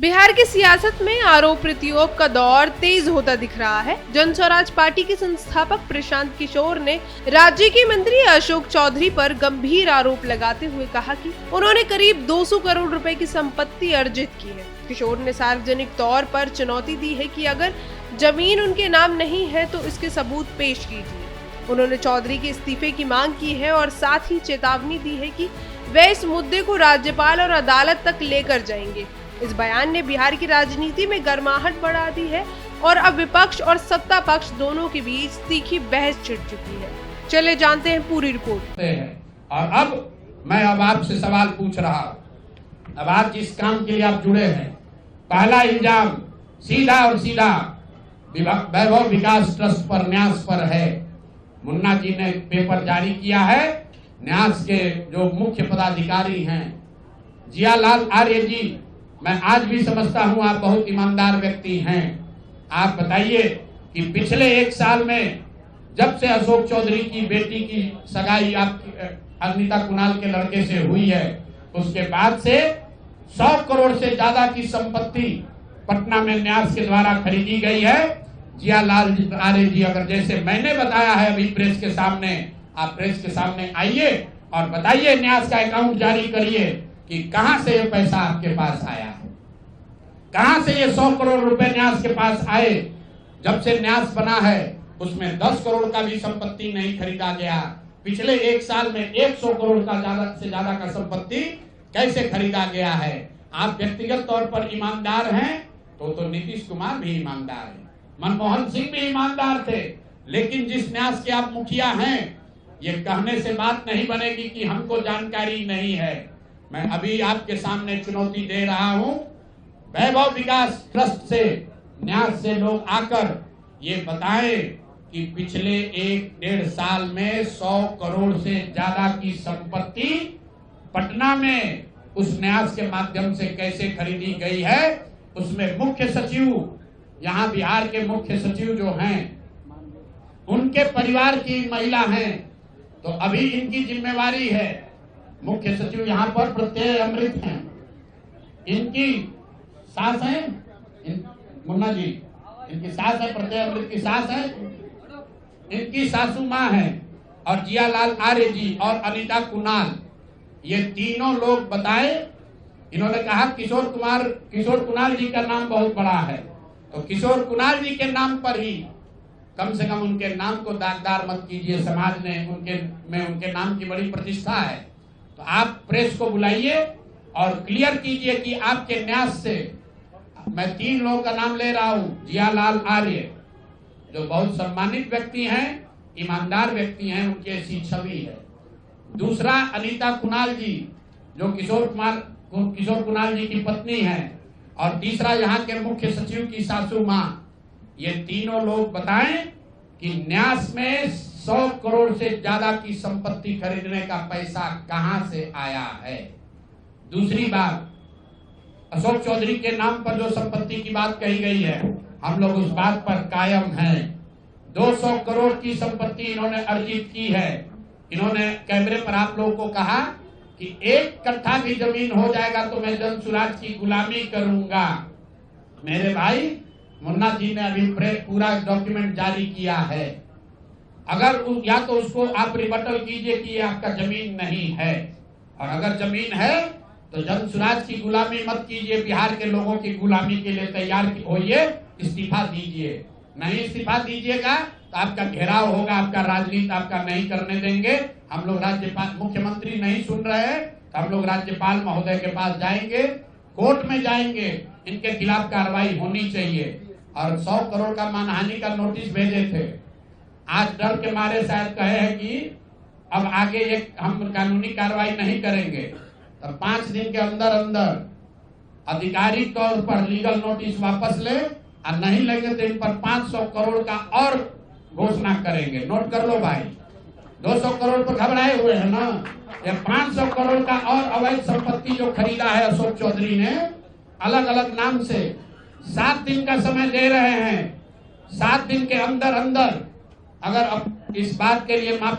बिहार की सियासत में आरोप प्रत्यारोप का दौर तेज होता दिख रहा है। जन स्वराज पार्टी के संस्थापक प्रशांत किशोर ने राज्य के मंत्री अशोक चौधरी पर गंभीर आरोप लगाते हुए कहा कि उन्होंने करीब 200 करोड़ रुपए की संपत्ति अर्जित की है। किशोर ने सार्वजनिक तौर पर चुनौती दी है कि अगर जमीन उनके नाम नहीं है तो इसके सबूत पेश कीजिए। उन्होंने चौधरी के इस्तीफे की मांग की है और साथ ही चेतावनी दी है कि वे इस मुद्दे को राज्यपाल और अदालत तक लेकर जाएंगे। इस बयान ने बिहार की राजनीति में गर्माहट बढ़ा दी है और अब विपक्ष और सत्ता पक्ष दोनों के बीच तीखी बहस छिड़ चुकी है। चले जानते हैं पूरी रिपोर्ट। और अब मैं आपसे सवाल पूछ रहा हूं। अब आप जिस काम के लिए आप जुड़े हैं, पहला इल्जाम सीधा और सीधा वैभव विकास ट्रस्ट पर न्यास पर है। मुन्ना जी ने पेपर जारी किया है। न्यास के जो मुख्य पदाधिकारी हैं जियालाल आर्य जी, मैं आज भी समझता हूं आप बहुत ईमानदार व्यक्ति हैं। आप बताइए कि पिछले 1 साल में जब से अशोक चौधरी की बेटी की सगाई आपकी अनिता कुणाल के लड़के से हुई है, उसके बाद से 100 करोड़ से ज्यादा की संपत्ति पटना में न्यास के द्वारा खरीदी गई है। जियालाल आर्य जी, अगर जैसे मैंने बताया है अभी प्रेस के सामने, आप प्रेस के सामने आइए और बताइए, न्यास का अकाउंट जारी करिए कि कहां से ये पैसा आपके पास आया है, कहां से ये 100 करोड़ रुपए न्यास के पास आए। जब से न्यास बना है उसमें 10 करोड़ का भी संपत्ति नहीं खरीदा गया। पिछले 1 साल में 100 करोड़ का ज्यादा से ज्यादा का संपत्ति कैसे खरीदा गया है। आप व्यक्तिगत तौर पर ईमानदार हैं तो नीतीश कुमार भी ईमानदार है, मनमोहन सिंह भी ईमानदार थे, लेकिन जिस न्यास के आप मुखिया हैं, ये कहने से बात नहीं बनेगी कि हमको जानकारी नहीं है। मैं अभी आपके सामने चुनौती दे रहा हूं, वैभव विकास ट्रस्ट से न्यास से लोग आकर ये बताएं कि पिछले 1-1.5 साल में 100 करोड़ से ज्यादा की संपत्ति पटना में उस न्यास के माध्यम से कैसे खरीदी गई है। उसमें मुख्य सचिव, यहाँ बिहार के मुख्य सचिव जो हैं, उनके परिवार की महिला हैं, तो अभी इनकी जिम्मेवारी है। मुख्य सचिव यहाँ पर प्रत्यय अमृत हैं, इनकी सास है मुन्ना जी, इनकी सास है, प्रत्यय अमृत की सास है, इनकी सासू माँ है, और जियालाल आर्य जी और अनिता कुणाल, ये तीनों लोग बताए। इन्होंने कहा किशोर कुणाल जी का नाम बहुत बड़ा है, तो किशोर कुणाल जी के नाम पर ही कम से कम उनके नाम को दागदार मत कीजिए। समाज ने उनके नाम की बड़ी प्रतिष्ठा है। तो आप प्रेस को बुलाइए और क्लियर कीजिए कि आपके न्यास से, मैं 3 लोगों का नाम ले रहा हूं। जियालाल आर्य जो बहुत सम्मानित व्यक्ति हैं, ईमानदार व्यक्ति हैं, उनकी ऐसी छवि है। दूसरा अनिता कुणाल जी जो किशोर कुणाल जी की पत्नी है, और तीसरा यहाँ के मुख्य सचिव की सासू माँ। ये तीनों लोग बताएं कि न्यास में 100 करोड़ से ज्यादा की संपत्ति खरीदने का पैसा कहां से आया है। दूसरी बात, अशोक चौधरी के नाम पर जो संपत्ति की बात कही गई है, हम लोग उस बात पर कायम हैं। 200 करोड़ की संपत्ति इन्होंने अर्जित की है। इन्होंने कैमरे पर आप लोगों को कहा कि 1 कट्ठा भी जमीन हो जाएगा तो मैं जन स्वराज की गुलामी करूंगा। मेरे भाई, मुन्ना जी ने अभी पूरा डॉक्यूमेंट जारी किया है। अगर या तो उसको आप रिबटल कीजिए कि ये आपका जमीन नहीं है, और अगर जमीन है तो जन स्वराज की गुलामी मत कीजिए, बिहार के लोगों की गुलामी के लिए तैयार होइए, इस्तीफा दीजिए। नहीं इस्तीफा दीजिएगा तो आपका घेराव होगा, आपका राजनीति आपका नहीं करने देंगे। हम लोग राज्यपाल, मुख्यमंत्री नहीं सुन रहे हैं तो हम लोग राज्यपाल महोदय के पास जाएंगे, कोर्ट में जाएंगे, इनके खिलाफ कार्रवाई होनी चाहिए। और 100 करोड़ का मानहानि का नोटिस भेजे थे। आज डर के मारे शायद कहे हैं कि अब आगे ये हम कानूनी कार्रवाई नहीं करेंगे, तो 5 दिन के अंदर अंदर आधिकारिक तौर पर लीगल नोटिस वापस ले, और नहीं लेंगे तो इन पर 500 करोड़ का और घोषणा करेंगे। नोट कर लो भाई, 200 करोड़ पर घबराए हुए हैं ना, ये 500 करोड़ का और अवैध संपत्ति जो खरीदा है अशोक चौधरी ने अलग अलग नाम से। 7 दिन का समय दे रहे हैं, 7 दिन के अंदर अंदर अगर अब इस बात के लिए माफी